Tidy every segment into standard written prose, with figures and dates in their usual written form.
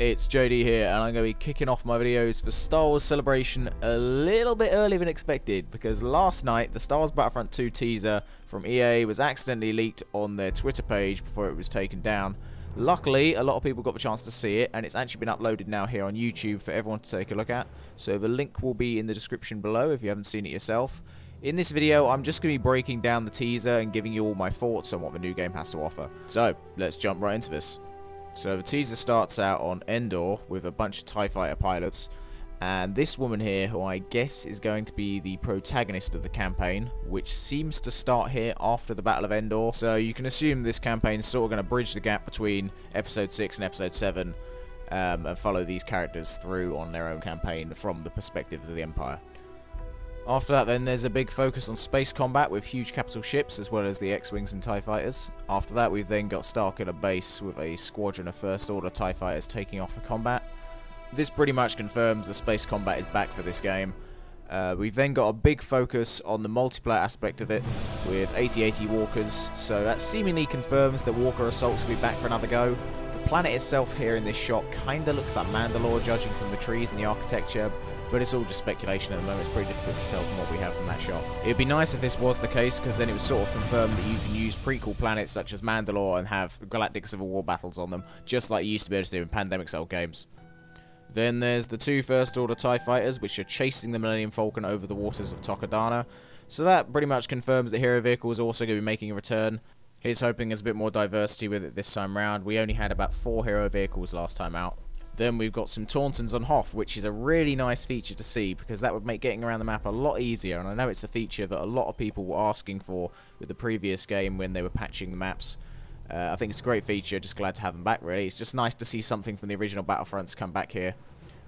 it's JD here, and I'm going to be kicking off my videos for Star Wars Celebration a little bit earlier than expected, because last night the Star Wars Battlefront 2 teaser from EA was accidentally leaked on their Twitter page before it was taken down. Luckily, a lot of people got the chance to see it, and it's actually been uploaded now here on YouTube for everyone to take a look at, so the link will be in the description below if you haven't seen it yourself. In this video, I'm just going to be breaking down the teaser and giving you all my thoughts on what the new game has to offer. So, let's jump right into this. So the teaser starts out on Endor with a bunch of TIE fighter pilots, and this woman here, who I guess is going to be the protagonist of the campaign, which seems to start here after the Battle of Endor. So you can assume this campaign is sort of going to bridge the gap between Episode 6 and Episode 7 and follow these characters through on their own campaign from the perspective of the Empire. After that, then, there's a big focus on space combat with huge capital ships as well as the X-Wings and TIE fighters. After that, we've then got Starkiller Base with a squadron of First Order TIE fighters taking off for combat. This pretty much confirms the space combat is back for this game. We've then got a big focus on the multiplayer aspect of it with 8080 walkers, so that seemingly confirms that Walker Assault's going to be back for another go. The planet itself here in this shot kinda looks like Mandalore, judging from the trees and the architecture, but it's all just speculation at the moment. It's pretty difficult to tell from what we have from that shot. It'd be nice if this was the case, because then it would sort of confirm that you can use prequel planets such as Mandalore and have Galactic Civil War battles on them, just like you used to be able to do in Pandemic-style games. Then there's the two First Order TIE fighters, which are chasing the Millennium Falcon over the waters of Takodana. So that pretty much confirms that Hero Vehicle is also going to be making a return. Here's hoping there's a bit more diversity with it this time round. We only had about 4 Hero Vehicles last time out. Then we've got some Tauntauns on Hoth, which is a really nice feature to see, because that would make getting around the map a lot easier, and I know it's a feature that a lot of people were asking for with the previous game when they were patching the maps. I think it's a great feature, just glad to have them back really. It's just nice to see something from the original Battlefronts come back here.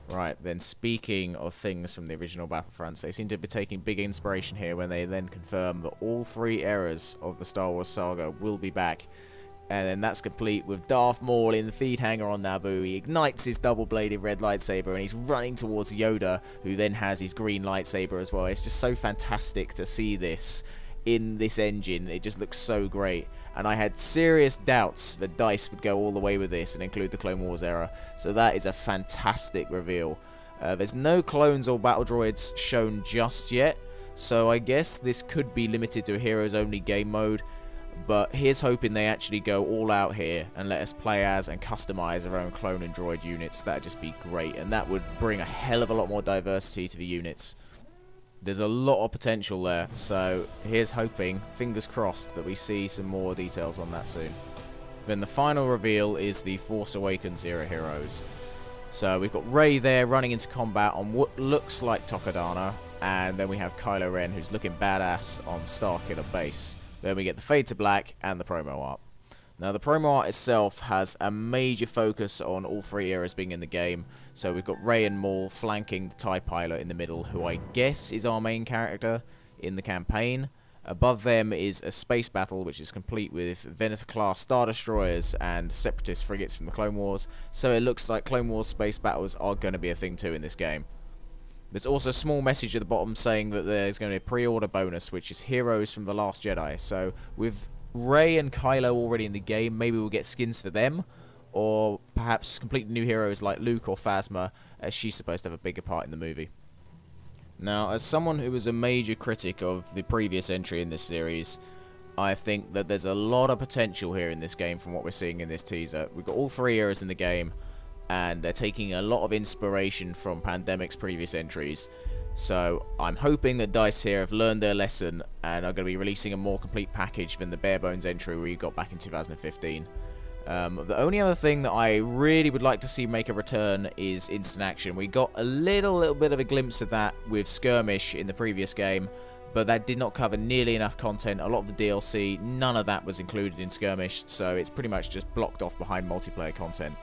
Right, then speaking of things from the original Battlefronts, they seem to be taking big inspiration here when they then confirm that all 3 eras of the Star Wars saga will be back. And then that's complete with Darth Maul in the feed hangar on Naboo. He ignites his double-bladed red lightsaber and he's running towards Yoda, who then has his green lightsaber as well. It's just so fantastic to see this in this engine. It just looks so great. And I had serious doubts that DICE would go all the way with this and include the Clone Wars era. So that is a fantastic reveal. There's no clones or battle droids shown just yet, so I guess this could be limited to a heroes-only game mode. But here's hoping they actually go all out here and let us play as and customize our own clone and droid units. That'd just be great, and that would bring a hell of a lot more diversity to the units. There's a lot of potential there, so here's hoping, fingers crossed, that we see some more details on that soon. Then the final reveal is the Force Awakens era heroes. So we've got Rey there running into combat on what looks like Takodana, and then we have Kylo Ren, who's looking badass on Starkiller Base. Then we get the fade to black and the promo art. Now the promo art itself has a major focus on all 3 eras being in the game. So we've got Rey and Maul flanking the TIE pilot in the middle, who I guess is our main character in the campaign. Above them is a space battle, which is complete with Venator-class Star Destroyers and Separatist frigates from the Clone Wars. So it looks like Clone Wars space battles are going to be a thing too in this game. There's also a small message at the bottom saying that there's going to be a pre-order bonus, which is Heroes from The Last Jedi. So with Rey and Kylo already in the game, maybe we'll get skins for them, or perhaps completely new heroes like Luke or Phasma, as she's supposed to have a bigger part in the movie. Now, as someone who was a major critic of the previous entry in this series, I think that there's a lot of potential here in this game from what we're seeing in this teaser. We've got all 3 eras in the game, and they're taking a lot of inspiration from Pandemic's previous entries. So I'm hoping that DICE here have learned their lesson and are going to be releasing a more complete package than the bare bones entry we got back in 2015. The only other thing that I really would like to see make a return is instant action. We got a little bit of a glimpse of that with Skirmish in the previous game, but that did not cover nearly enough content. A lot of the DLC, none of that was included in Skirmish, so it's pretty much just blocked off behind multiplayer content.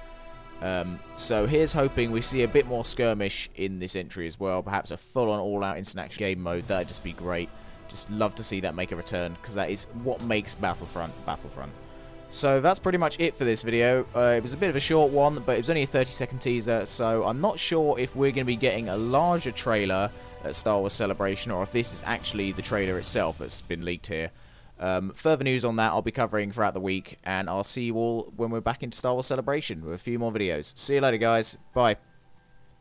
So here's hoping we see a bit more Skirmish in this entry as well, perhaps a full-on all-out instant action game mode. That'd just be great. Just love to see that make a return, because that is what makes Battlefront. So that's pretty much it for this video. It was a bit of a short one, but it was only a 30-second teaser, so I'm not sure if we're going to be getting a larger trailer at Star Wars Celebration, or if this is actually the trailer itself that's been leaked here. Further news on that I'll be covering throughout the week, and I'll see you all when we're back into Star Wars Celebration with a few more videos. See you later, guys. Bye.